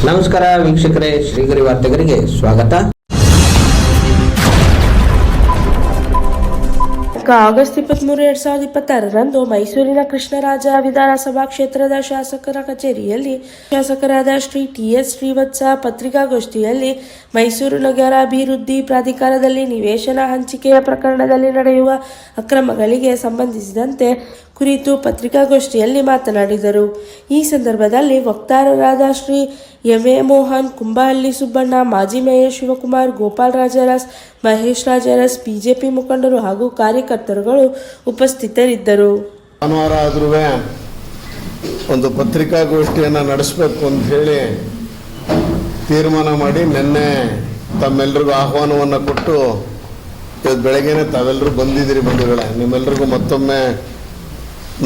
ನಮಸ್ಕಾರ ವೀಕ್ಷಕರೇ, ಶ್ರೀಗರಿ ವಾರ್ತೆಗರಿಗೆ ಸ್ವಾಗತ. ಆಗಸ್ಟ್ 23, 2026ರಂದು ಮೈಸೂರಿನ ಕೃಷ್ಣರಾಜ ವಿಧಾನಸಭಾ ಕ್ಷೇತ್ರದ ಶಾಸಕರ ಕಚೇರಿಯಲ್ಲಿ ಶಾಸಕರಾದ ಶ್ರೀ ಟಿ.ಎಸ್. ಶ್ರೀವತ್ಸ ಪತ್ರಿಕಾಗೋಷ್ಠಿಯಲ್ಲಿ ಮೈಸೂರು ನಗರಾಭಿವೃದ್ಧಿ ಪ್ರಾಧಿಕಾರದಲ್ಲಿ ನಿವೇಶನ ಹಂಚಿಕೆಯ ಪ್ರಕರಣದಲ್ಲಿ ನಡೆಯುವ ಅಕ್ರಮಗಳಿಗೆ ಸಂಬಂಧಿಸಿದಂತೆ ಕುರಿತು ಪತ್ರಿಕಾಗೋಷ್ಠಿಯಲ್ಲಿ ಮಾತನಾಡಿದರು. ಈ ಸಂದರ್ಭದಲ್ಲಿ ವಕ್ತಾರರಾದ ಶ್ರೀ ಎಂ.ಎ. ಮೋಹನ್, ಕುಂಬಹಳ್ಳಿ ಸುಬ್ಬಣ್ಣ, ಮಾಜಿ ಮೇಯರ್ ಶಿವಕುಮಾರ್, ಗೋಪಾಲ್ ರಾಜರಸ್, ಮಹೇಶ್ ರಾಜರಸ್, ಬಿಜೆಪಿ ಮುಖಂಡರು ಹಾಗೂ ಕಾರ್ಯಕರ್ತರುಗಳು ಉಪಸ್ಥಿತರಿದ್ದರು. ಭಾನುವಾರ ಆದ್ರೂ ಒಂದು ಪತ್ರಿಕಾಗೋಷ್ಠಿಯನ್ನು ನಡೆಸಬೇಕು ಅಂತ ಹೇಳಿ ತೀರ್ಮಾನ ಮಾಡಿ ನಿನ್ನೆ ತಮ್ಮೆಲ್ಲರಿಗೂ ಆಹ್ವಾನವನ್ನು ಕೊಟ್ಟು ಇವತ್ತು ಬೆಳಗ್ಗೆನೆ ತಾವೆಲ್ಲರೂ ಬಂದಿದ್ದೀರಿ. ಬಂಧುಗಳೇ, ನಿಮ್ಮೆಲ್ಲರಿಗೂ ಮತ್ತೊಮ್ಮೆ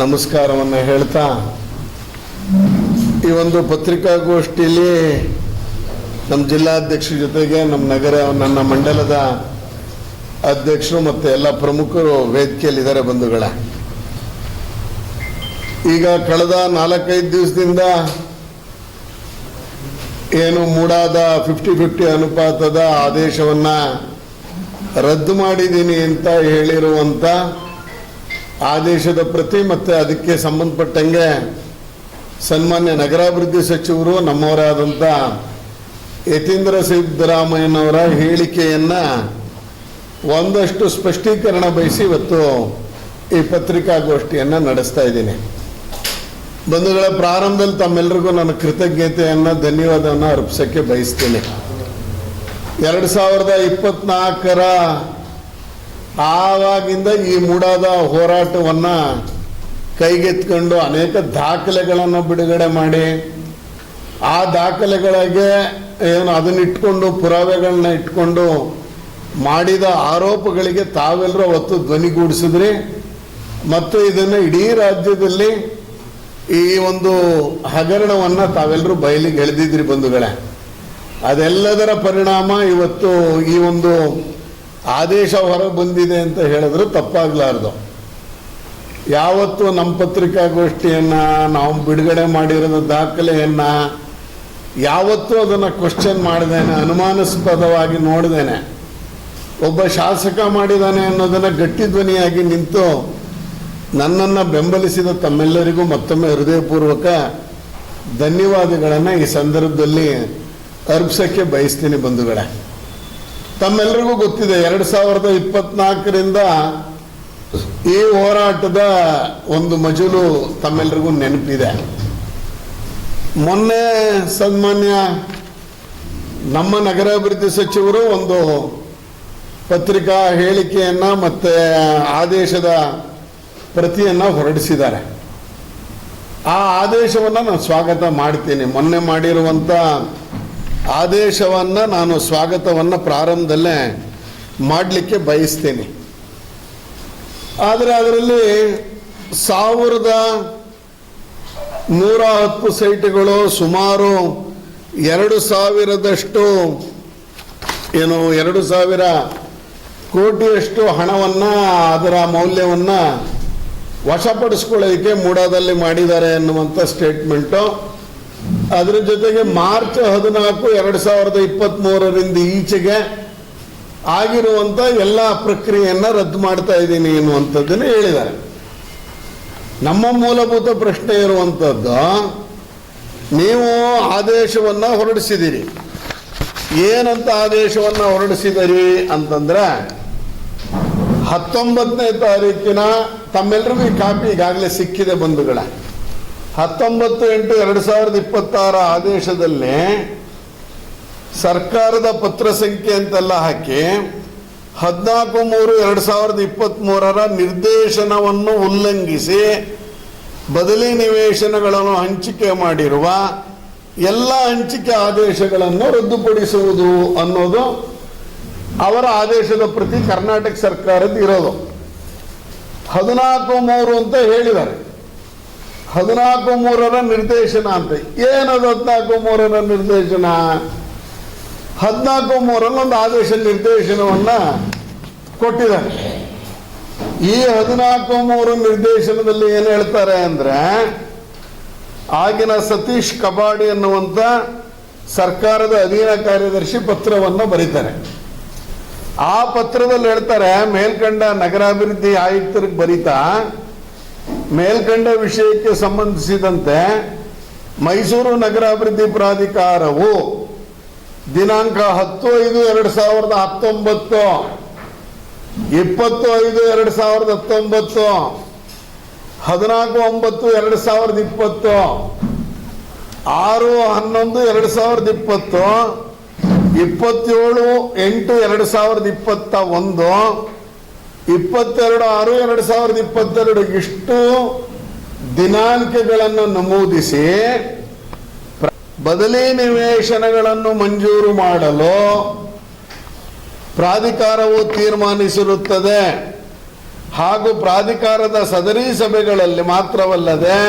ನಮಸ್ಕಾರವನ್ನು ಹೇಳ್ತಾ, ಈ ಒಂದು ಪತ್ರಿಕಾಗೋಷ್ಠಿಯಲ್ಲಿ ನಮ್ಮ ಜಿಲ್ಲಾಧ್ಯಕ್ಷರ ಜೊತೆಗೆ ನನ್ನ ಮಂಡಲದ ಅಧ್ಯಕ್ಷರು ಮತ್ತು ಎಲ್ಲ ಪ್ರಮುಖರು ವೇದಿಕೆಯಲ್ಲಿದ್ದಾರೆ. ಬಂಧುಗಳೇ, ಈಗ ಕಳೆದ 4-5 ದಿವಸದಿಂದ ಏನು ಮೂಡಾದ 50-50 ಅನುಪಾತದ ಆದೇಶವನ್ನು ರದ್ದು ಮಾಡಿದ್ದೀನಿ ಅಂತ ಹೇಳಿರುವಂಥ ಆದೇಶದ ಪ್ರತಿ ಮತ್ತು ಅದಕ್ಕೆ ಸಂಬಂಧಪಟ್ಟಂಗೆ ಸನ್ಮಾನ್ಯ ನಗರಾಭಿವೃದ್ಧಿ ಸಚಿವರು ನಮ್ಮವರಾದಂಥ ಯತೀಂದ್ರ ಸಿದ್ದರಾಮಯ್ಯನವರ ಹೇಳಿಕೆಯನ್ನು ಒಂದಷ್ಟು ಸ್ಪಷ್ಟೀಕರಣ ಬಯಸಿ ಇವತ್ತು ಈ ಪತ್ರಿಕಾಗೋಷ್ಠಿಯನ್ನು ನಡೆಸ್ತಾ ಇದ್ದೀನಿ. ಬಂಧುಗಳ, ಪ್ರಾರಂಭದಲ್ಲಿ ತಮ್ಮೆಲ್ಲರಿಗೂ ನನ್ನ ಕೃತಜ್ಞತೆಯನ್ನು, ಧನ್ಯವಾದವನ್ನು ಅರ್ಪಿಸೋಕ್ಕೆ ಬಯಸ್ತೀನಿ. 2024ರ ಆವಾಗಿಂದ ಈ ಮೂಡಾದ ಹೋರಾಟವನ್ನು ಕೈಗೆತ್ಕೊಂಡು ಅನೇಕ ದಾಖಲೆಗಳನ್ನು ಬಿಡುಗಡೆ ಮಾಡಿ, ಆ ದಾಖಲೆಗಳಿಗೆ ಅದನ್ನಿಟ್ಕೊಂಡು ಪುರಾವೆಗಳನ್ನ ಇಟ್ಕೊಂಡು ಮಾಡಿದ ಆರೋಪಗಳಿಗೆ ತಾವೆಲ್ಲರೂ ಅವತ್ತು ಧ್ವನಿಗೂಡಿಸಿದ್ರಿ ಮತ್ತು ಇದನ್ನು ಇಡೀ ರಾಜ್ಯದಲ್ಲಿ ಈ ಒಂದು ಹಗರಣವನ್ನು ತಾವೆಲ್ಲರೂ ಬಯಲಿಗೆ ಎಳೆದಿದ್ರಿ. ಬಂಧುಗಳೇ, ಅದೆಲ್ಲದರ ಪರಿಣಾಮ ಇವತ್ತು ಈ ಒಂದು ಆದೇಶ ಹೊರಗೆ ಬಂದಿದೆ ಅಂತ ಹೇಳಿದ್ರು ತಪ್ಪಾಗಲಾರ್ದು. ಯಾವತ್ತು ನಮ್ಮ ಪತ್ರಿಕಾಗೋಷ್ಠಿಯನ್ನು ನಾವು ಬಿಡುಗಡೆ ಮಾಡಿರೋ ದಾಖಲೆಯನ್ನು ಯಾವತ್ತೂ ಅದನ್ನು ಕ್ವಶನ್ ಮಾಡ್ದೇನೆ, ಅನುಮಾನಾಸ್ಪದವಾಗಿ ನೋಡ್ದೇನೆ ಒಬ್ಬ ಶಾಸಕ ಮಾಡಿದ್ದಾನೆ ಅನ್ನೋದನ್ನು ಗಟ್ಟಿ ಧ್ವನಿಯಾಗಿ ನಿಂತು ನನ್ನನ್ನು ಬೆಂಬಲಿಸಿದ ತಮ್ಮೆಲ್ಲರಿಗೂ ಮತ್ತೊಮ್ಮೆ ಹೃದಯಪೂರ್ವಕ ಧನ್ಯವಾದಗಳನ್ನು ಈ ಸಂದರ್ಭದಲ್ಲಿ ಅರ್ಪಿಸೋಕ್ಕೆ ಬಯಸ್ತೀನಿ. ಬಂಧುಗಳೇ, ತಮ್ಮೆಲ್ಲರಿಗೂ ಗೊತ್ತಿದೆ 2024ರಿಂದ ಈ ಹೋರಾಟದ ಒಂದು ಮಜಲು ತಮ್ಮೆಲ್ಲರಿಗೂ ನೆನಪಿದೆ. ಮೊನ್ನೆ ಸನ್ಮಾನ್ಯ ನಮ್ಮ ನಗರಾಭಿವೃದ್ಧಿ ಸಚಿವರು ಒಂದು ಪತ್ರಿಕಾ ಹೇಳಿಕೆಯನ್ನು ಮತ್ತು ಆದೇಶದ ಪ್ರತಿಯನ್ನು ಹೊರಡಿಸಿದ್ದಾರೆ. ಆ ಆದೇಶವನ್ನು ನಾನು ಸ್ವಾಗತ ಮಾಡ್ತೀನಿ. ಮೊನ್ನೆ ಮಾಡಿರುವಂಥ ಆದೇಶವನ್ನು ನಾನು ಸ್ವಾಗತವನ್ನು ಪ್ರಾರಂಭದಲ್ಲೇ ಮಾಡಲಿಕ್ಕೆ ಬಯಸ್ತೀನಿ. ಆದರೆ ಅದರಲ್ಲಿ 1110 ಸೈಟ್ಗಳು, ಸುಮಾರು 2000ದಷ್ಟು 2000 ಕೋಟಿಯಷ್ಟು ಹಣವನ್ನು, ಅದರ ಮೌಲ್ಯವನ್ನು ವಶಪಡಿಸ್ಕೊಳ್ಳೋದಕ್ಕೆ ಮೂಡಾದಲ್ಲಿ ಮಾಡಿದ್ದಾರೆ ಎನ್ನುವಂಥ ಸ್ಟೇಟ್ಮೆಂಟು. ಅದರ ಜೊತೆಗೆ ಮಾರ್ಚ್ 14, 2023ರಿಂದ ಈಚೆಗೆ ಆಗಿರುವಂಥ ಎಲ್ಲ ಪ್ರಕ್ರಿಯೆಯನ್ನು ರದ್ದು ಮಾಡ್ತಾ ಇದ್ದೀನಿ ಎನ್ನುವಂಥದ್ದನ್ನು ಹೇಳಿದ್ದಾರೆ. ನಮ್ಮ ಮೂಲಭೂತ ಪ್ರಶ್ನೆ ಇರುವಂಥದ್ದು, ನೀವು ಆದೇಶವನ್ನು ಹೊರಡಿಸಿದ್ದೀರಿ, ಏನಂತ ಆದೇಶವನ್ನು ಹೊರಡಿಸಿದಿರಿ ಅಂತಂದ್ರೆ 19ನೇ ತಾರೀಕಿನ ತಮ್ಮೆಲ್ಲರಿಗೂ ಈ ಕಾಪಿ ಈಗಾಗಲೇ ಸಿಕ್ಕಿದೆ. ಬಂಧುಗಳ, 19/8/2026 ಆದೇಶದಲ್ಲಿ ಸರ್ಕಾರದ ಪತ್ರ ಸಂಖ್ಯೆ ಅಂತೆಲ್ಲ ಹಾಕಿ 14/3/2023 ನಿರ್ದೇಶನವನ್ನು ಉಲ್ಲಂಘಿಸಿ ಬದಲಿ ನಿವೇಶನಗಳನ್ನು ಹಂಚಿಕೆ ಮಾಡಿರುವ ಎಲ್ಲ ಹಂಚಿಕೆ ಆದೇಶಗಳನ್ನು ರದ್ದುಪಡಿಸುವುದು ಅನ್ನೋದು ಅವರ ಆದೇಶದ ಪ್ರತಿ ಕರ್ನಾಟಕ ಸರ್ಕಾರದ ಇರೋದು. 14/3 ಅಂತ ಹೇಳಿದ್ದಾರೆ. 14/3 ನಿರ್ದೇಶನ ಅಂತ ಏನದು? 14/3 ನಿರ್ದೇಶನ 14/3 ಒಂದು ಆದೇಶ ನಿರ್ದೇಶನವನ್ನು ಕೊಟ್ಟಿದ್ದಾರೆ. ಈ 14/3 ನಿರ್ದೇಶನದಲ್ಲಿ ಏನು ಹೇಳ್ತಾರೆ ಅಂದರೆ, ಆಗಿನ ಸತೀಶ್ ಕಬಾಡಿ ಅನ್ನುವಂಥ ಸರ್ಕಾರದ ಅಧೀನ ಕಾರ್ಯದರ್ಶಿ ಪತ್ರವನ್ನು ಬರೀತಾರೆ. ಆ ಪತ್ರದಲ್ಲಿ ಹೇಳ್ತಾರೆ, ಮೇಲ್ಕಂಡ ನಗರಾಭಿವೃದ್ಧಿ ಆಯುಕ್ತರಿಗೆ ಬರೀತಾ ಮೇಲ್ಕಂಡ ವಿಷಯಕ್ಕೆ ಸಂಬಂಧಿಸಿದಂತೆ ಮೈಸೂರು ನಗರಾಭಿವೃದ್ಧಿ ಪ್ರಾಧಿಕಾರವು ದಿನಾಂಕ 10/5/2019, 20/5/2019, 14/9/2020, 6/11/2020, 27/8/2021, 22/6/2022 ಇಷ್ಟು ದಿನಾಂಕಗಳನ್ನು ನಮೂದಿಸಿ ಬದಲಿ ನಿವೇಶನಗಳನ್ನು ಮಂಜೂರು ಮಾಡಲು ಪ್ರಾಧಿಕಾರವು ತೀರ್ಮಾನಿಸಿರುತ್ತದೆ. ಹಾಗೂ ಪ್ರಾಧಿಕಾರದ ಸದರಿ ಸಭೆಗಳಲ್ಲಿ ಮಾತ್ರವಲ್ಲದೆ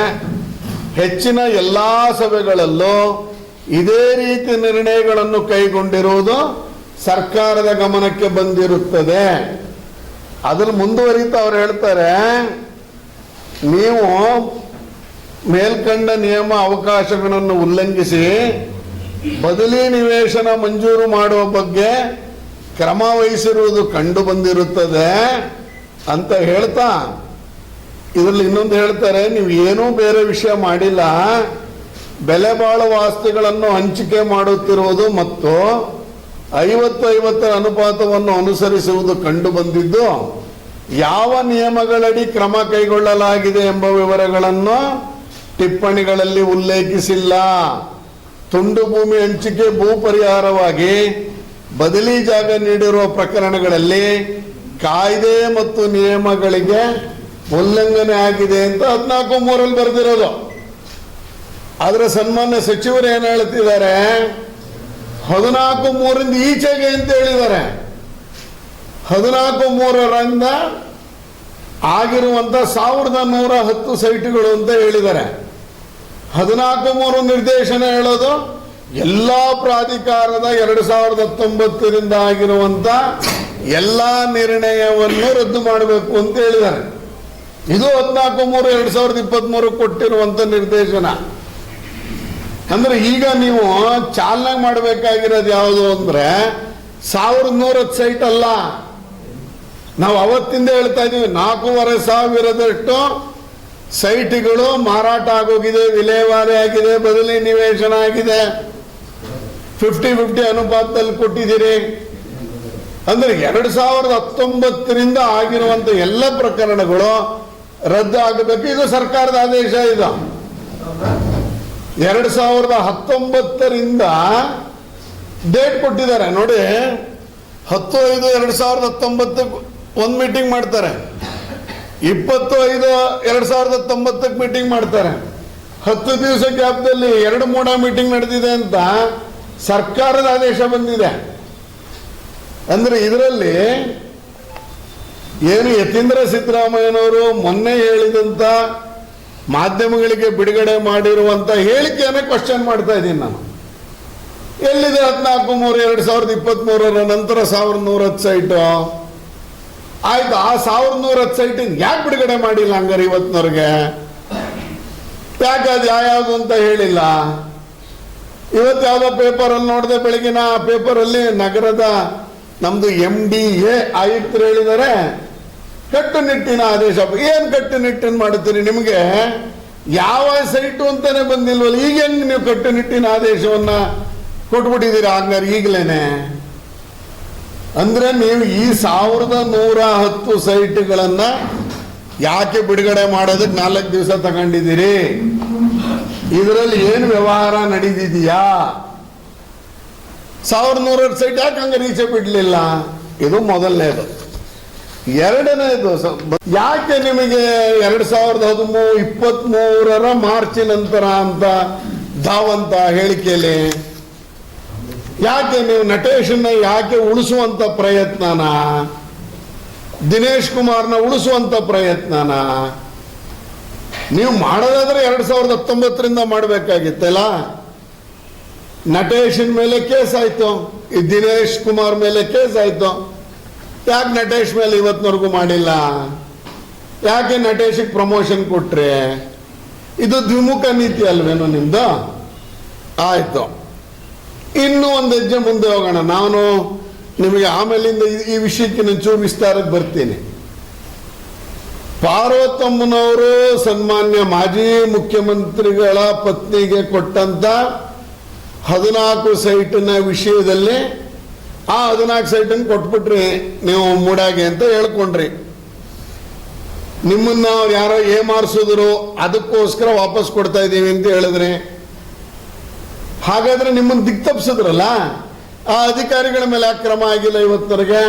ಹೆಚ್ಚಿನ ಎಲ್ಲ ಸಭೆಗಳಲ್ಲೂ ಇದೇ ರೀತಿ ನಿರ್ಣಯಗಳನ್ನು ಕೈಗೊಂಡಿರುವುದು ಸರ್ಕಾರದ ಗಮನಕ್ಕೆ ಬಂದಿರುತ್ತದೆ. ಅದ್ರಲ್ಲಿ ಮುಂದುವರಿತಾ ಅವ್ರು ಹೇಳ್ತಾರೆ, ನೀವು ಮೇಲ್ಕಂಡ ನಿಯಮ ಅವಕಾಶಗಳನ್ನು ಉಲ್ಲಂಘಿಸಿ ಬದಲಿ ನಿವೇಶನ ಮಂಜೂರು ಮಾಡುವ ಬಗ್ಗೆ ಕ್ರಮ ವಹಿಸಿರುವುದು ಕಂಡು ಬಂದಿರುತ್ತದೆ ಅಂತ ಹೇಳ್ತಾ ಇದರಲ್ಲಿ ಇನ್ನೊಂದು ಹೇಳ್ತಾರೆ, ನೀವು ಏನೂ ಬೇರೆ ವಿಷಯ ಮಾಡಿಲ್ಲ, ಬೆಲೆ ಬಾಳುವ ಆಸ್ತಿಗಳನ್ನು ಹಂಚಿಕೆ ಮಾಡುತ್ತಿರುವುದು ಮತ್ತು 50-50 ಅನುಪಾತವನ್ನು ಅನುಸರಿಸುವುದು ಕಂಡು ಬಂದಿದ್ದು ಯಾವ ನಿಯಮಗಳಡಿ ಕ್ರಮ ಕೈಗೊಳ್ಳಲಾಗಿದೆ ಎಂಬ ವಿವರಗಳನ್ನು ಟಿಪ್ಪಣಿಗಳಲ್ಲಿ ಉಲ್ಲೇಖಿಸಿಲ್ಲ. ತುಂಡು ಭೂಮಿ ಹಂಚಿಕೆ ಭೂ ಪರಿಹಾರವಾಗಿ ಬದಲಿ ಜಾಗ ನೀಡಿರುವ ಪ್ರಕರಣಗಳಲ್ಲಿ ಕಾಯ್ದೆ ಮತ್ತು ನಿಯಮಗಳಿಗೆ ಉಲ್ಲಂಘನೆ ಆಗಿದೆ ಅಂತ 14/3 ಬರೆದಿರೋದು. ಆದ್ರೆ ಸನ್ಮಾನ್ಯ ಸಚಿವರು ಏನು ಹೇಳ್ತಿದ್ದಾರೆ, 14/3 ಈಚೆಗೆ ಅಂತ ಹೇಳಿದ್ದಾರೆ. 14/3 ಆಗಿರುವಂತ 1110 ಸೈಟ್ಗಳು ಅಂತ ಹೇಳಿದ್ದಾರೆ. 14/3 ನಿರ್ದೇಶನ ಹೇಳೋದು ಎಲ್ಲಾ ಪ್ರಾಧಿಕಾರದ 2019 ಆಗಿರುವಂತ ಎಲ್ಲಾ ನಿರ್ಣಯವನ್ನು ರದ್ದು ಮಾಡಬೇಕು ಅಂತ ಹೇಳಿದ್ದಾರೆ. ಇದು 14/3/2023 ಕೊಟ್ಟಿರುವಂತ ನಿರ್ದೇಶನ. ಅಂದ್ರೆ ಈಗ ನೀವು ಚಾಲನೆ ಮಾಡಬೇಕಾಗಿರೋದು ಯಾವುದು ಅಂದ್ರೆ 1110 ಸೈಟ್ ಅಲ್ಲ. ನಾವು ಅವತ್ತಿಂದ ಹೇಳ್ತಾ ಇದೀವಿ, 4,500 ಸೈಟ್ಗಳು ಮಾರಾಟ ಆಗೋಗಿದೆ, ವಿಲೇವಾರಿ ಆಗಿದೆ, ಬದಲಿ ನಿವೇಶನ ಆಗಿದೆ, 50-50 ಅನುಪಾತದಲ್ಲಿ ಕೊಟ್ಟಿದ್ದೀರಿ. ಅಂದ್ರೆ 2019 ಆಗಿರುವಂತ ಎಲ್ಲ ಪ್ರಕರಣಗಳು ರದ್ದು ಆಗಬೇಕು. ಇದು ಸರ್ಕಾರದ ಆದೇಶ. ಇದು 2019 ಡೇಟ್ ಕೊಟ್ಟಿದ್ದಾರೆ ನೋಡಿ. 10/5/2019 ಒಂದು ಮೀಟಿಂಗ್ ಮಾಡ್ತಾರೆ, 20/5/2019 ಮೀಟಿಂಗ್ ಮಾಡ್ತಾರೆ. 10 ದಿವಸ ಗ್ಯಾಪ್ದಲ್ಲಿ 2-3 ಮೀಟಿಂಗ್ ನಡೆದಿದೆ ಅಂತ ಸರ್ಕಾರದ ಆದೇಶ ಬಂದಿದೆ. ಅಂದ್ರೆ ಇದರಲ್ಲಿ ಏನು ಯತೀಂದ್ರ ಸಿದ್ದರಾಮಯ್ಯನವರು ಮೊನ್ನೆ ಹೇಳಿದಂತ ಮಾಧ್ಯಮಗಳಿಗೆ ಬಿಡುಗಡೆ ಮಾಡಿರುವಂತ ಹೇಳಿಕೆಯನ್ನ ಕ್ವಶನ್ ಮಾಡ್ತಾ ಇದ್ದೀನಿ ನಾನು. ಎಲ್ಲಿದೆ 14/3/2023 ನಂತರ 1110 ಸೈಟ್ ಆಯ್ತು. ಆ 1110 ಸೈಟ್ ಯಾಕೆ ಬಿಡುಗಡೆ ಮಾಡಿಲ್ಲ ಹಂಗಾರೆ ಇವತ್ತಿನವ್ರಿಗೆ? ಯಾಕೆ ಅದು ಯಾವ್ದು ಅಂತ ಹೇಳಿಲ್ಲ? ಇವತ್ತು ಯಾವುದೋ ಪೇಪರ್ ಅಲ್ಲಿ ನೋಡಿದೆ, ಬೆಳಗಿನ ಪೇಪರ್ ಅಲ್ಲಿ ನಗರದ ನಮ್ದು MDA ಆಯುಕ್ತರು ಹೇಳಿದ್ದಾರೆ ಕಟ್ಟುನಿಟ್ಟಿನ ಆದೇಶ. ಏನ್ ಕಟ್ಟುನಿಟ್ಟಿನ ಮಾಡುತ್ತೀರಿ? ನಿಮಗೆ ಯಾವ ಸೈಟು ಅಂತಾನೆ ಬಂದಿಲ್ವಲ್ಲ, ಈಗ ಹೆಂಗ್ ನೀವು ಕಟ್ಟುನಿಟ್ಟಿನ ಆದೇಶವನ್ನ ಕೊಟ್ಬಿಟ್ಟಿದ್ದೀರಾ ಹಂಗಾರೆ ಈಗಲೇನೆ? ಅಂದ್ರೆ ನೀವು ಈ 1110 ಸೈಟ್ಗಳನ್ನ ಯಾಕೆ ಬಿಡುಗಡೆ ಮಾಡೋದಕ್ಕೆ 4 ದಿವಸ ತಗೊಂಡಿದ್ದೀರಿ? ಇದರಲ್ಲಿ ಏನು ವ್ಯವಹಾರ ನಡೆದಿದೆಯಾ? 1110 ಸೈಟ್ ಯಾಕೆ ಹಂಗಾರೆ ಈಚೆ ಬಿಡ್ಲಿಲ್ಲ? ಇದು ಮೊದಲನೇದು. ಎರಡನೇದು, ಯಾಕೆ ನಿಮಗೆ 2023 ಮಾರ್ಚ್ ನಂತರ ಅಂತ ಧಾವಂತ ಹೇಳಿಕೆಯಲ್ಲಿ ಯಾಕೆ ನೀವು ನಟೇಶನ್ನ ಯಾಕೆ ಉಳಿಸುವಂತ ಪ್ರಯತ್ನನ, ದಿನೇಶ್ ಕುಮಾರ್ನ ಉಳಿಸುವಂತ ಪ್ರಯತ್ನನ ನೀವು ಮಾಡೋದಾದ್ರೆ 2019 ಮಾಡಬೇಕಾಗಿತ್ತಲ್ಲ. ನಟೇಶನ್ ಮೇಲೆ ಕೇಸ್ ಆಯ್ತು, ಈ ದಿನೇಶ್ ಕುಮಾರ್ ಮೇಲೆ ಕೇಸ್ ಆಯ್ತು. ಯಾಕೆ ನಟೇಶ್ ಮೇಲೆ ಇವತ್ತಿನವರೆಗೂ ಮಾಡಿಲ್ಲ? ಯಾಕೆ ನಟೇಶಿಗೆ ಪ್ರಮೋಷನ್ ಕೊಟ್ರೆ? ಇದು ದ್ವಿಮುಖ ನೀತಿ ಅಲ್ವೇನೋ ನಿಮ್ದು? ಆಯ್ತು. ಇನ್ನೂ ಒಂದು ಹೆಜ್ಜೆ ಮುಂದೆ ಹೋಗೋಣ. ನಾನು ನಿಮಗೆ ಆಮೇಲಿಂದ ಈ ವಿಷಯಕ್ಕೆ ನಾನು ಚೂರು ವಿಸ್ತಾರಕ್ಕೆ ಬರ್ತೀನಿ. ಪಾರ್ವತಮ್ಮನವರು ಸನ್ಮಾನ್ಯ ಮಾಜಿ ಮುಖ್ಯಮಂತ್ರಿಗಳ ಪತ್ನಿಗೆ ಕೊಟ್ಟಂತ 14 ಸೈಟಿನ ವಿಷಯದಲ್ಲಿ ಆ 14 ಸೈಟನ್ನು ಕೊಟ್ಬಿಟ್ರಿ ನೀವು ಮೂಡಾಗೆ ಅಂತ ಹೇಳ್ಕೊಂಡ್ರಿ. ನಿಮ್ಮನ್ನ ಅವ್ರು ಯಾರೋ ಏಮಾರಿಸಿದ್ರು, ಅದಕ್ಕೋಸ್ಕರ ವಾಪಸ್ ಕೊಡ್ತಾ ಇದ್ದೀವಿ ಅಂತ ಹೇಳಿದ್ರಿ. ಹಾಗಾದ್ರೆ ನಿಮ್ಮನ್ನು ದಿಕ್ ತಪ್ಪಿಸಿದ್ರಲ್ಲ, ಆ ಅಧಿಕಾರಿಗಳ ಮೇಲೆ ಯಾಕೆ ಕ್ರಮ ಆಗಿಲ್ಲ ಇವತ್ತವರೆಗೆ?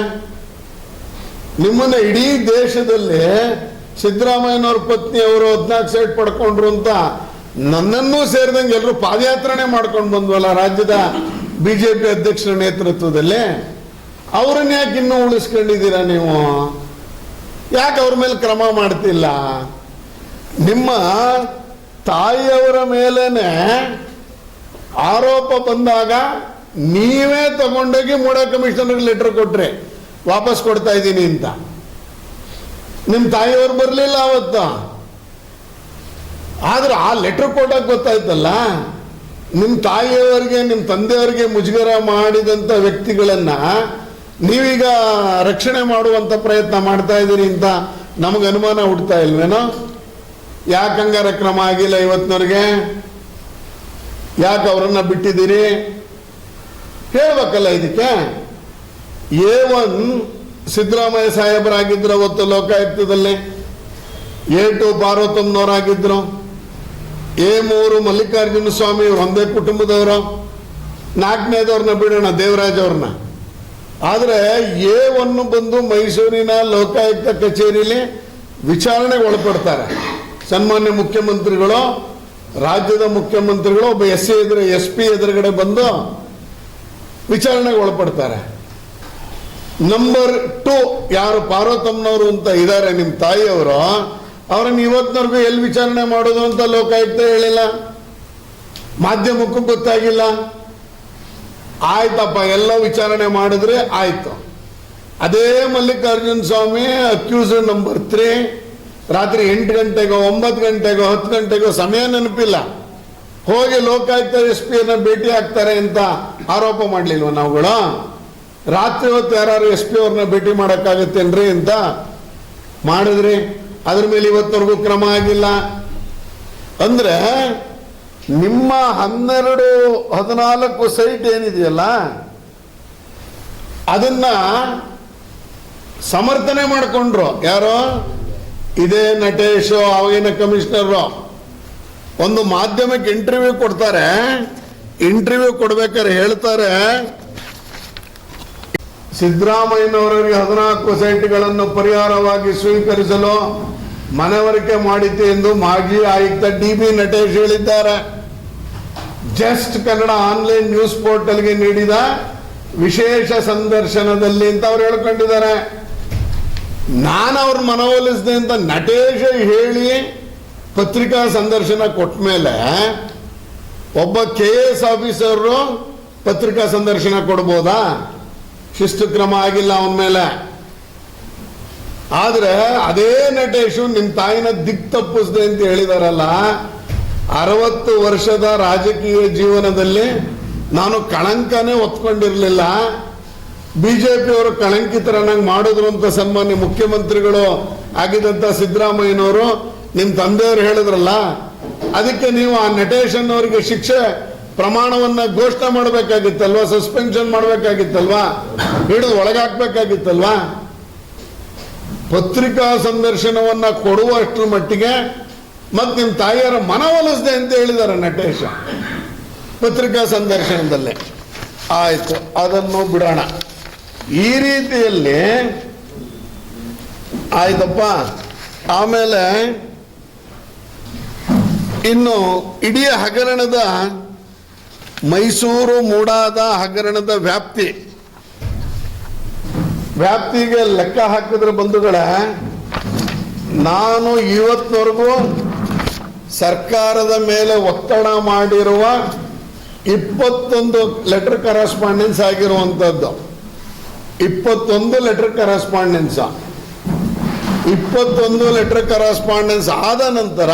ನಿಮ್ಮನ್ನ ಇಡೀ ದೇಶದಲ್ಲಿ ಸಿದ್ದರಾಮಯ್ಯನವ್ರ ಪತ್ನಿ ಅವರು 14 ಸೈಟ್ ಪಡ್ಕೊಂಡ್ರು ಅಂತ ನನ್ನನ್ನೂ ಸೇರಿದಂಗೆ ಎಲ್ಲರೂ ಪಾದಯಾತ್ರೆ ಮಾಡ್ಕೊಂಡು ಬಂದ್ವಲ್ಲ ರಾಜ್ಯದ ಬಿಜೆಪಿ ಅಧ್ಯಕ್ಷರ ನೇತೃತ್ವದಲ್ಲಿ. ಅವ್ರನ್ನ ಯಾಕೆ ಇನ್ನೂ ಉಳಿಸ್ಕೊಂಡಿದ್ದೀರಾ ನೀವು? ಯಾಕೆ ಅವ್ರ ಮೇಲೆ ಕ್ರಮ ಮಾಡ್ತಿಲ್ಲ? ನಿಮ್ಮ ತಾಯಿಯವರ ಮೇಲೇನೆ ಆರೋಪ ಬಂದಾಗ ನೀವೇ ತಗೊಂಡೋಗಿ ಮೂಡ ಕಮಿಷನರ್ಗೆ ಲೆಟರ್ ಕೊಟ್ರೆ ವಾಪಸ್ ಕೊಡ್ತಾ ಇದ್ದೀನಿ ಅಂತ. ನಿಮ್ಮ ತಾಯಿಯವರು ಬರಲಿಲ್ಲ ಅವತ್ತು. ಆದ್ರೆ ಆ ಲೆಟರ್ ಕೊಡಕ್ಕೆ ಗೊತ್ತಾಯ್ತಲ್ಲ, ನಿಮ್ಮ ತಾಯಿಯವರಿಗೆ ನಿಮ್ಮ ತಂದೆಯವರಿಗೆ ಮುಜುಗರ ಮಾಡಿದಂಥ ವ್ಯಕ್ತಿಗಳನ್ನ ನೀವೀಗ ರಕ್ಷಣೆ ಮಾಡುವಂಥ ಪ್ರಯತ್ನ ಮಾಡ್ತಾ ಇದ್ದೀರಿ ಅಂತ ನಮಗೆ ಅನುಮಾನ ಹುಡ್ತಾ ಇಲ್ವೇನೋ? ಯಾಕಂಗಾರ ಕ್ರಮ ಆಗಿಲ್ಲ ಇವತ್ತಿನವ್ರಿಗೆ? ಯಾಕೆ ಅವರನ್ನ ಬಿಟ್ಟಿದ್ದೀರಿ? ಹೇಳ್ಬೇಕಲ್ಲ ಇದಕ್ಕೆ. A1 ಸಿದ್ದರಾಮಯ್ಯ ಸಾಹೇಬರಾಗಿದ್ರು ಅವತ್ತು ಲೋಕಾಯುಕ್ತದಲ್ಲಿ, A2 ಪಾರ್ವತಮ್ಮನವರಾಗಿದ್ರು, A3 ಮಲ್ಲಿಕಾರ್ಜುನ ಸ್ವಾಮಿ ಒಂದೇ ಕುಟುಂಬದವರು, 4ನೇದವ್ರನ್ನ ಬಿಡೋಣ ದೇವರಾಜ್ ಅವ್ರನ್ನ. ಆದರೆ A1 ಬಂದು ಮೈಸೂರಿನ ಲೋಕಾಯುಕ್ತ ಕಚೇರಿಯಲ್ಲಿ ವಿಚಾರಣೆಗೆ ಒಳಪಡ್ತಾರೆ. ಸನ್ಮಾನ್ಯ ಮುಖ್ಯಮಂತ್ರಿಗಳು, ರಾಜ್ಯದ ಮುಖ್ಯಮಂತ್ರಿಗಳು ಒಬ್ಬ SP ಎದುರುಗಡೆ ಬಂದು ವಿಚಾರಣೆಗೆ ಒಳಪಡ್ತಾರೆ. ನಂಬರ್ 2 ಯಾರು ಪಾರ್ವತಮ್ಮನವರು ಅಂತ ಇದ್ದಾರೆ ನಿಮ್ಮ ತಾಯಿಯವರು, ಅವರನ್ನು ಇವತ್ತಿನವರೆಗೂ ಎಲ್ಲಿ ವಿಚಾರಣೆ ಮಾಡೋದು ಅಂತ ಲೋಕಾಯುಕ್ತ ಹೇಳಿಲ್ಲ, ಮಾಧ್ಯಮಕ್ಕೂ ಗೊತ್ತಾಗಿಲ್ಲ. ಆಯ್ತಪ್ಪ, ಎಲ್ಲ ವಿಚಾರಣೆ ಮಾಡಿದ್ರೆ ಆಯ್ತು. ಅದೇ ಮಲ್ಲಿಕಾರ್ಜುನ ಸ್ವಾಮಿ ಅಕ್ಯೂಸ್ಡ್ ನಂಬರ್ 3 ರಾತ್ರಿ 8 ಗಂಟೆಗೋ 9 ಗಂಟೆಗೋ 10 ಗಂಟೆಗೋ ಸಮಯ ನೆನಪಿಲ್ಲ ಹೋಗಿ ಲೋಕಾಯುಕ್ತ SP ಭೇಟಿ ಆಗ್ತಾರೆ ಅಂತ ಆರೋಪ ಮಾಡ್ಲಿಲ್ವ ನಾವುಗಳು? ರಾತ್ರಿ ಹೊತ್ತು ಯಾರು SP ಅವ್ರನ್ನ ಭೇಟಿ ಮಾಡಕ್ಕಾಗತ್ತೇನ್ರಿ ಅಂತ ಮಾಡಿದ್ರಿ. ಅದ್ರ ಮೇಲೆ ಇವತ್ತವರೆಗೂ ಕ್ರಮ ಆಗಿಲ್ಲ. ಅಂದ್ರೆ ನಿಮ್ಮ 14 ಸೈಟ್ ಏನಿದೆಯಲ್ಲ ಅದನ್ನ ಸಮರ್ಥನೆ ಮಾಡಿಕೊಂಡ್ರು ಯಾರೋ? ಇದೇ ನಟೇಶ್, ಅವಾಗಿನ ಕಮಿಷನರ್ ಒಂದು ಮಾಧ್ಯಮಕ್ಕೆ ಇಂಟರ್ವ್ಯೂ ಕೊಡ್ತಾರೆ. ಇಂಟರ್ವ್ಯೂ ಕೊಡ್ಬೇಕಾದ್ರೆ ಹೇಳ್ತಾರೆ, ಸಿದ್ದರಾಮಯ್ಯನವರಿಗೆ 14 ಸೈಟ್ಗಳನ್ನು ಪರಿಹಾರವಾಗಿ ಸ್ವೀಕರಿಸಲು ಮನವರಿಕೆ ಮಾಡಿತು ಎಂದು ಮಾಜಿ ಆಯುಕ್ತ DB ನಟೇಶ್ ಹೇಳಿದ್ದಾರೆ. ಜಸ್ಟ್ ಕನ್ನಡ ಆನ್ಲೈನ್ ನ್ಯೂಸ್ ಪೋರ್ಟಲ್ಗೆ ನೀಡಿದ ವಿಶೇಷ ಸಂದರ್ಶನದಲ್ಲಿ ಅಂತ ಅವ್ರು ಹೇಳ್ಕೊಂಡಿದ್ದಾರೆ. ನಾನು ಅವ್ರ ಮನವೊಲಿಸಿದೆ ಅಂತ ನಟೇಶ್ ಹೇಳಿ ಪತ್ರಿಕಾ ಸಂದರ್ಶನ ಕೊಟ್ಟ ಮೇಲೆ ಒಬ್ಬ KS ಆಫೀಸರು ಪತ್ರಿಕಾ ಸಂದರ್ಶನ ಕೊಡ್ಬೋದಾ? ಶಿಸ್ತು ಕ್ರಮ ಆಗಿಲ್ಲ ಅವನ ಮೇಲೆ. ಆದ್ರೆ ಅದೇ ನಟೇಶು ನಿಮ್ಮ ತಾಯಿನ ದಿಕ್ ತಪ್ಪಿಸ್ದೆ ಅಂತ ಹೇಳಿದಾರಲ್ಲ. 60 ವರ್ಷದ ರಾಜಕೀಯ ಜೀವನದಲ್ಲಿ ನಾನು ಕಳಂಕನೇ ಒತ್ಕೊಂಡಿರ್ಲಿಲ್ಲ, ಬಿಜೆಪಿಯವರು ಕಳಂಕಿತರನ್ನಾಗಿ ಮಾಡಿದ್ರು ಅಂತ ಸನ್ಮಾನ್ಯ ಮುಖ್ಯಮಂತ್ರಿಗಳು ಆಗಿದ್ದಂತ ಸಿದ್ದರಾಮಯ್ಯನವರು ನಿಮ್ಮ ತಂದೆಯವರು ಹೇಳಿದ್ರಲ್ಲ. ಅದಕ್ಕೆ ನೀವು ಆ ನಟೇಶನ್ ಅವರಿಗೆ ಶಿಕ್ಷೆ ಪ್ರಮಾಣವನ್ನ ಘೋಷಣೆ ಮಾಡಬೇಕಾಗಿತ್ತಲ್ವಾ? ಸಸ್ಪೆನ್ಷನ್ ಮಾಡಬೇಕಾಗಿತ್ತಲ್ವಾ? ಹಿಡಿದು ಒಳಗಾಕ್ಬೇಕಾಗಿತ್ತಲ್ವಾ? ಪತ್ರಿಕಾ ಸಂದರ್ಶನವನ್ನ ಕೊಡುವಷ್ಟರ ಮಟ್ಟಿಗೆ ಮತ್ತೆ ನಿಮ್ಮ ತಾಯಿಯರ ಮನವೊಲಿಸಿದೆ ಅಂತ ಹೇಳಿದ್ದಾರೆ ನಟೇಶ ಪತ್ರಿಕಾ ಸಂದರ್ಶನದಲ್ಲೇ. ಆಯ್ತು, ಅದನ್ನು ಬಿಡೋಣ. ಈ ರೀತಿಯಲ್ಲಿ ಆಯ್ತಪ್ಪ. ಆಮೇಲೆ ಇನ್ನು ಇಡೀ ಹಗರಣದ ಮೈಸೂರು ಮೂಡಾದ ಹಗರಣದ ವ್ಯಾಪ್ತಿಗೆ ಲೆಕ್ಕ ಹಾಕಿದ್ರೆ ಬಂಧುಗಳೇ, ನಾನು ಇವತ್ತಿನವರೆಗೂ ಸರ್ಕಾರದ ಮೇಲೆ ಒತ್ತಡ ಮಾಡಿರುವ 21 ಲೆಟರ್ ಕರೆಸ್ಪಾಂಡೆನ್ಸ್ ಆಗಿರುವಂಥದ್ದು. 21 ಲೆಟರ್ ಕರೆಸ್ಪಾಂಡೆನ್ಸ್ 21 ಲೆಟರ್ ಕರೆಸ್ಪಾಂಡೆನ್ಸ್ ಆದ ನಂತರ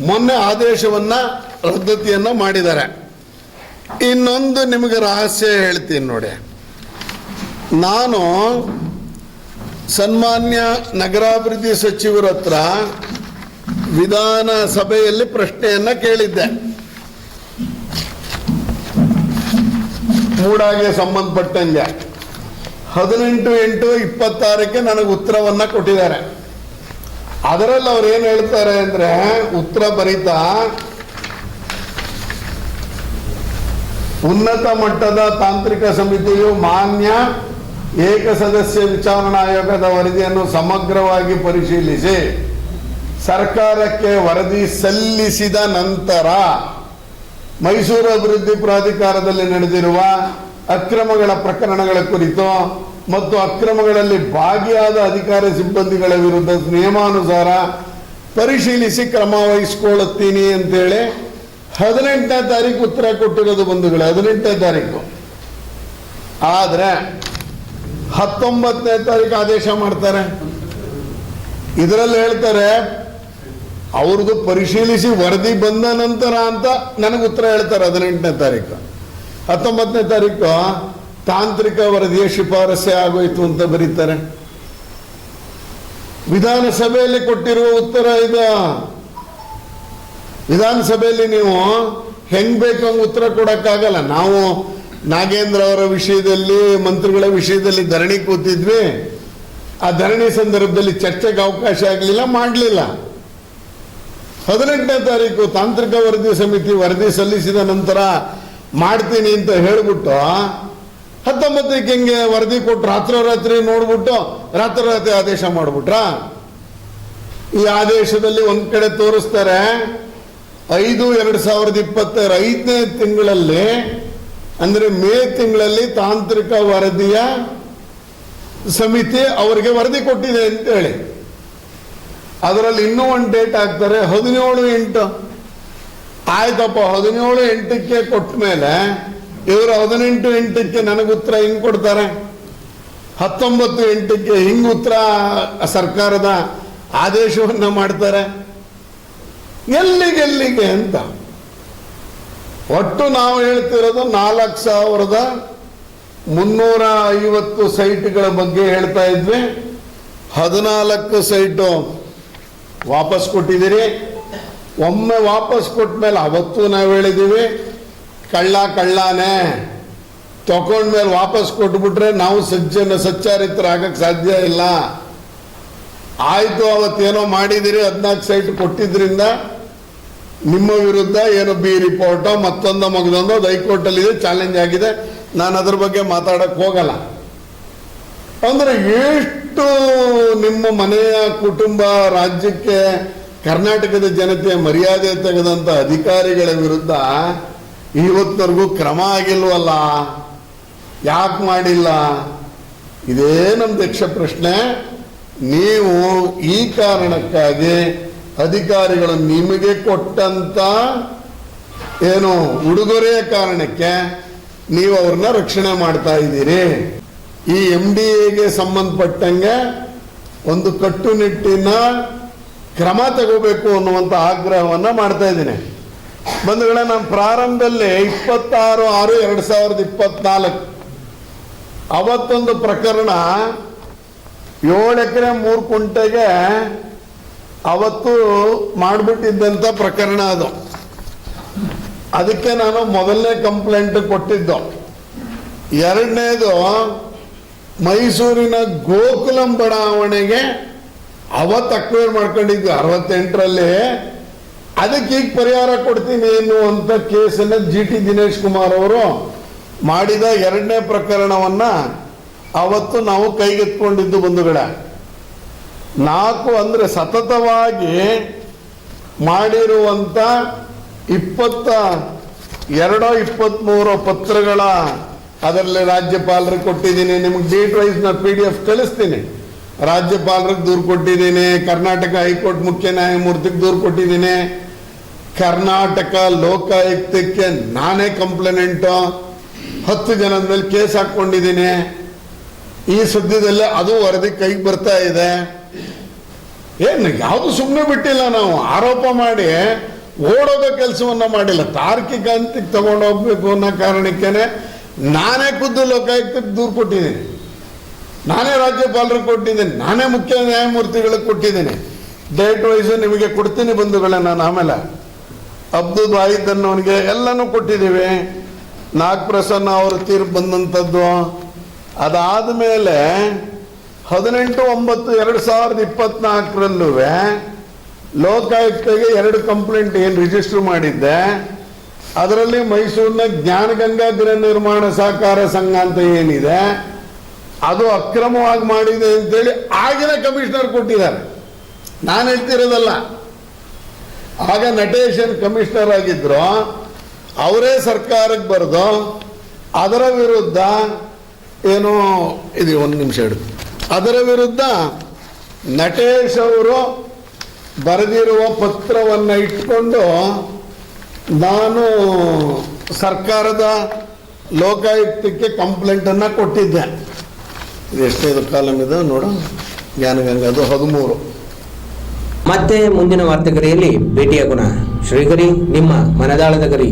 ಮೊನ್ನೆ ಆದೇಶವನ್ನ ರದ್ದತಿಯನ್ನ ಮಾಡಿದ್ದಾರೆ. ಇನ್ನೊಂದು ನಿಮಗೆ ರಹಸ್ಯ ಹೇಳ್ತೀನಿ ನೋಡಿ. ನಾನು ಸನ್ಮಾನ್ಯ ನಗರಾಭಿವೃದ್ಧಿ ಸಚಿವರ ಹತ್ರ ವಿಧಾನಸಭೆಯಲ್ಲಿ ಪ್ರಶ್ನೆಯನ್ನ ಕೇಳಿದ್ದೆ. ಮೂಡಾಗೆ ಸಂಬಂಧಪಟ್ಟಂಗೆ 18/8/26 ನನಗೆ ಉತ್ತರವನ್ನ ಕೊಟ್ಟಿದ್ದಾರೆ. ಅದರಲ್ಲಿ ಅವ್ರು ಏನ್ ಹೇಳ್ತಾರೆ ಅಂದ್ರೆ, ಉತ್ತರ ಬರೀತಾ ಉನ್ನತ ಮಟ್ಟದ ತಾಂತ್ರಿಕ ಸಮಿತಿಯು ಮಾನ್ಯ ಏಕಸದಸ್ಯ ವಿಚಾರಣಾ ಆಯೋಗದ ವರದಿಯನ್ನು ಸಮಗ್ರವಾಗಿ ಪರಿಶೀಲಿಸಿ ಸರ್ಕಾರಕ್ಕೆ ವರದಿ ಸಲ್ಲಿಸಿದ ನಂತರ ಮೈಸೂರು ಅಭಿವೃದ್ಧಿ ಪ್ರಾಧಿಕಾರದಲ್ಲಿ ನಡೆದಿರುವ ಅಕ್ರಮಗಳ ಪ್ರಕರಣಗಳ ಕುರಿತು ಮತ್ತು ಅಕ್ರಮಗಳಲ್ಲಿ ಭಾಗಿಯಾದ ಅಧಿಕಾರಿ ಸಿಬ್ಬಂದಿಗಳ ವಿರುದ್ಧ ನಿಯಮಾನುಸಾರ ಪರಿಶೀಲಿಸಿ ಕ್ರಮ ವಹಿಸಿಕೊಳ್ಳುತ್ತೀನಿ ಅಂತೇಳಿ 18ನೇ ತಾರೀಕು ಉತ್ತರ ಕೊಟ್ಟಿರೋದು ಬಂಧುಗಳೇ, 18ನೇ ತಾರೀಕು. ಆದ್ರೆ 19ನೇ ತಾರೀಕು ಆದೇಶ ಮಾಡ್ತಾರೆ. ಇದರಲ್ಲಿ ಹೇಳ್ತಾರೆ ಅವ್ರದ್ದು ಪರಿಶೀಲಿಸಿ ವರದಿ ಬಂದ ನಂತರ ಅಂತ ನನಗೆ ಉತ್ತರ ಹೇಳ್ತಾರೆ 18ನೇ ತಾರೀಕು. 19ನೇ ತಾರೀಕು ತಾಂತ್ರಿಕ ವರದಿಯ ಶಿಫಾರಸೆ ಆಗೋಯ್ತು ಅಂತ ಬರೀತಾರೆ. ವಿಧಾನಸಭೆಯಲ್ಲಿ ಕೊಟ್ಟಿರುವ ಉತ್ತರ ಇದು. ವಿಧಾನಸಭೆಯಲ್ಲಿ ನೀವು ಹೆಂಗ್ ಬೇಕಂಗ್ ಉತ್ತರ ಕೊಡಕ್ಕಾಗಲ್ಲ. ನಾವು ನಾಗೇಂದ್ರ ಅವರ ವಿಷಯದಲ್ಲಿ, ಮಂತ್ರಿಗಳ ವಿಷಯದಲ್ಲಿ ಧರಣಿ ಕೂತಿದ್ವಿ. ಆ ಧರಣಿ ಸಂದರ್ಭದಲ್ಲಿ ಚರ್ಚೆಗೆ ಅವಕಾಶ ಆಗಲಿಲ್ಲ, ಮಾಡಲಿಲ್ಲ. 18ನೇ ತಾರೀಕು ತಾಂತ್ರಿಕ ವರದಿ ಸಮಿತಿ ವರದಿ ಸಲ್ಲಿಸಿದ ನಂತರ ಮಾಡ್ತೀನಿ ಅಂತ ಹೇಳ್ಬಿಟ್ಟು 19ಕ್ಕೆ ಹೆಂಗೆ ವರದಿ ಕೊಟ್ಟು ರಾತ್ರೋರಾತ್ರಿ ನೋಡ್ಬಿಟ್ಟು ರಾತ್ರೋರಾತ್ರಿ ಆದೇಶ ಮಾಡ್ಬಿಟ್ರ. ಈ ಆದೇಶದಲ್ಲಿ ಒಂದ್ ಕಡೆ ತೋರಿಸ್ತಾರೆ 5/2025 5ನೇ ತಿಂಗಳಲ್ಲಿ, ಅಂದ್ರೆ ಮೇ ತಿಂಗಳಲ್ಲಿ ತಾಂತ್ರಿಕ ವರದಿಯ ಸಮಿತಿ ಅವರಿಗೆ ವರದಿ ಕೊಟ್ಟಿದೆ ಅಂತ ಹೇಳಿ. ಅದರಲ್ಲಿ ಇನ್ನೂ ಒಂದು ಡೇಟ್ ಹಾಕ್ತಾರೆ 17/8. ಆಯ್ತಪ್ಪ, 17/8ಕ್ಕೆ ಕೊಟ್ಟ ಮೇಲೆ ಇವರು 18/8ಕ್ಕೆ ನನಗೆ ಉತ್ತರ ಹಿಂಗ್ ಕೊಡ್ತಾರೆ, 19/8ಕ್ಕೆ ಹಿಂಗ್ ಉತ್ತರ ಸರ್ಕಾರದ ಆದೇಶವನ್ನ ಮಾಡ್ತಾರೆ. ಎಲ್ಲಿಗೆ ಅಂತ ಒಟ್ಟು ನಾವು ಹೇಳ್ತಿರೋದು 4,350 ಸೈಟ್ಗಳ ಬಗ್ಗೆ ಹೇಳ್ತಾ ಇದ್ವಿ. 14 ಸೈಟು ವಾಪಸ್ ಕೊಟ್ಟಿದ್ದೀರಿ. ಒಮ್ಮೆ ವಾಪಸ್ ಕೊಟ್ಟ ಮೇಲೆ ಅವತ್ತು ನಾವು ಹೇಳಿದ್ದೀವಿ ಕಳ್ಳಾನೇ ತಗೊಂಡ್ಮೇಲೆ ವಾಪಸ್ ಕೊಟ್ಬಿಟ್ರೆ ನಾವು ಸಚ್ಚಾರಿತರಾಗಕ್ಕೆ ಸಾಧ್ಯ ಇಲ್ಲ. ಆಯ್ತು, ಅವತ್ತೇನೋ ಮಾಡಿದಿರಿ, 14 ಸೈಟ್ ಕೊಟ್ಟಿದ್ರಿಂದ ನಿಮ್ಮ ವಿರುದ್ಧ ಏನೋ ಬಿ ರಿಪೋರ್ಟೋ ಮತ್ತೊಂದೋ ಮಗದೊಂದೋ ಅದು ಹೈಕೋರ್ಟಲ್ಲಿ ಇದೆ, ಚಾಲೆಂಜ್ ಆಗಿದೆ. ನಾನು ಅದ್ರ ಬಗ್ಗೆ ಮಾತಾಡಕ್ ಹೋಗಲ್ಲ. ಅಂದ್ರೆ ಎಷ್ಟು ನಿಮ್ಮ ಮನೆಯ ಕುಟುಂಬ, ರಾಜ್ಯಕ್ಕೆ, ಕರ್ನಾಟಕದ ಜನತೆಯ ಮರ್ಯಾದೆ ತೆಗೆದಂತ ಅಧಿಕಾರಿಗಳ ವಿರುದ್ಧ ಇವತ್ತವರೆಗೂ ಕ್ರಮ ಆಗಿಲ್ವಲ್ಲ, ಯಾಕೆ ಮಾಡಿಲ್ಲ? ಇದೇ ನಮ್ಮ ಯಕ್ಷ ಪ್ರಶ್ನೆ. ನೀವು ಈ ಕಾರಣಕ್ಕಾಗಿ ಅಧಿಕಾರಿಗಳು ನಿಮಗೆ ಕೊಟ್ಟಂತ ಏನು ಉಡುಗೊರೆಯ ಕಾರಣಕ್ಕೆ ನೀವು ಅವ್ರನ್ನ ರಕ್ಷಣೆ ಮಾಡ್ತಾ ಇದ್ದೀರಿ. ಈ MDAಗೆ ಸಂಬಂಧಪಟ್ಟಂಗೆ ಒಂದು ಕಟ್ಟುನಿಟ್ಟಿನ ಕ್ರಮ ತಗೋಬೇಕು ಅನ್ನುವಂಥ ಆಗ್ರಹವನ್ನ ಮಾಡ್ತಾ ಇದ್ದೀನಿ. ಬಂಧುಗಳೇ, ನಾನು ಪ್ರಾರಂಭದಲ್ಲಿ 26/6/2024 ಅವತ್ತೊಂದು ಪ್ರಕರಣ 7 ಎಕರೆ 3 ಕುಂಟೆಗೆ ಅವತ್ತು ಮಾಡಿಬಿಟ್ಟಿದ್ದಂಥ ಪ್ರಕರಣ ಅದು. ಅದಕ್ಕೆ ನಾನು ಮೊದಲನೇ ಕಂಪ್ಲೇಂಟ್ ಕೊಟ್ಟಿದ್ದು. ಎರಡನೇದು ಮೈಸೂರಿನ ಗೋಕುಲಂ ಬಡಾವಣೆಗೆ ಅವತ್ತು ಅಕ್ವೈರ್ ಮಾಡ್ಕೊಂಡಿದ್ವಿ 68ರಲ್ಲಿ. ಅದಕ್ಕೆ ಈಗ ಪರಿಹಾರ ಕೊಡ್ತೀನಿ ಎನ್ನುವಂಥ ಕೇಸನ್ನು GT ದಿನೇಶ್ ಕುಮಾರ್ ಅವರು ಮಾಡಿದ ಎರಡನೇ ಪ್ರಕರಣವನ್ನ ಅವತ್ತು ನಾವು ಕೈಗೆತ್ಕೊಂಡಿದ್ದು ಬಂಧುಗಳೇ. 4 ಅಂದ್ರೆ ಸತತವಾಗಿ ಮಾಡಿರುವಂತ 22-23 ಪತ್ರಗಳ ಅದರಲ್ಲಿ ರಾಜ್ಯಪಾಲರಿಗೆ ಕೊಟ್ಟಿದ್ದೀನಿ. ನಿಮಗೆ ಡೇಟ್ ವೈಸ್ ನಾನು PDF ಕಳಿಸ್ತೀನಿ. ರಾಜ್ಯಪಾಲರಿಗೆ ದೂರು ಕೊಟ್ಟಿದ್ದೀನಿ, ಕರ್ನಾಟಕ ಹೈಕೋರ್ಟ್ ಮುಖ್ಯ ನ್ಯಾಯಮೂರ್ತಿಗೆ ದೂರು ಕೊಟ್ಟಿದ್ದೀನಿ, ಕರ್ನಾಟಕ ಲೋಕಾಯುಕ್ತಕ್ಕೆ ನಾನೇ ಕಂಪ್ಲೇಂಟು 10 ಜನದ ಮೇಲೆ ಕೇಸ್ ಹಾಕೊಂಡಿದ್ದೀನಿ. ಈ ಸದ್ಯದಲ್ಲೇ ಅದು ವರದಿ ಕೈಗೆ ಬರ್ತಾ ಇದೆ. ಏನು ಯಾವುದು ಸುಮ್ಮನೆ ಬಿಟ್ಟಿಲ್ಲ. ನಾವು ಆರೋಪ ಮಾಡಿ ಓಡೋಗೋ ಕೆಲಸವನ್ನ ಮಾಡಿಲ್ಲ. ತಾರ್ಕಿಕ ಹಂತಕ್ಕೆ ತಗೊಂಡೋಗ್ಬೇಕು ಅನ್ನೋ ಕಾರಣಕ್ಕೇನೆ ನಾನೇ ಖುದ್ದು ಲೋಕಾಯುಕ್ತಕ್ಕೆ ದೂರು ಕೊಟ್ಟಿದ್ದೀನಿ, ನಾನೇ ರಾಜ್ಯಪಾಲರಿಗೆ ಕೊಟ್ಟಿದ್ದೀನಿ, ನಾನೇ ಮುಖ್ಯ ನ್ಯಾಯಮೂರ್ತಿಗಳಿಗೆ ಕೊಟ್ಟಿದ್ದೀನಿ. ಡೇಟ್ ವೈಸ್ ನಿಮಗೆ ಕೊಡ್ತೀನಿ ಬಂಧುಗಳೇ. ನಾನು ಆಮೇಲೆ ಅಬ್ದುಲ್ ವಾಹಿದ್ ಅನ್ನೋನಿಗೆ ಎಲ್ಲನೂ ಕೊಟ್ಟಿದ್ದೀವಿ. ನಾಗಪ್ರಸನ್ನ ಅವ್ರ ತೀರ್ಪು ಬಂದಂಥದ್ದು. ಅದಾದ ಮೇಲೆ 18/9/2024 ಲೋಕಾಯುಕ್ತಗೆ 2 ಕಂಪ್ಲೇಂಟ್ ಏನು ರಿಜಿಸ್ಟರ್ ಮಾಡಿದ್ದೆ, ಅದರಲ್ಲಿ ಮೈಸೂರಿನ ಜ್ಞಾನಗಂಗಾ ಗೃಹ ನಿರ್ಮಾಣ ಸಹಕಾರ ಸಂಘ ಅಂತ ಏನಿದೆ ಅದು ಅಕ್ರಮವಾಗಿ ಮಾಡಿದೆ ಅಂತೇಳಿ ಆಗಿನ ಕಮಿಷನರ್ ಕೊಟ್ಟಿದ್ದಾರೆ. ನಾನು ಹೇಳ್ತಿರೋದಲ್ಲ. ಆಗ ನಟೇಶನ್ ಕಮಿಷನರ್ ಆಗಿದ್ರು, ಅವರೇ ಸರ್ಕಾರಕ್ಕೆ ಬರೆದು ಅದರ ವಿರುದ್ಧ ಏನು ಇದು, ಒಂದು ನಿಮಿಷ ಹಿಡಿದು, ಅದರ ವಿರುದ್ಧ ನಟೇಶ್ ಅವರು ಬರೆದಿರುವ ಪತ್ರವನ್ನು ಇಟ್ಕೊಂಡು ನಾನು ಸರ್ಕಾರದ ಲೋಕಾಯುಕ್ತಕ್ಕೆ ಕಂಪ್ಲೇಂಟನ್ನು ಕೊಟ್ಟಿದ್ದೆ. ಇದೆಷ್ಟೇ ಇದು ಕಾಲಮ್ ಇದು ನೋಡು, ಜ್ಞಾನಗಂಗಾ, ಅದು 13. ಮತ್ತೆ ಮುಂದಿನ ವಾರ್ತೆಗರಿಯಲ್ಲಿ ಭೇಟಿಯಾಗೋಣ. ಶ್ರೀಗರಿ, ನಿಮ್ಮ ಮನದಾಳದ ಗರಿ.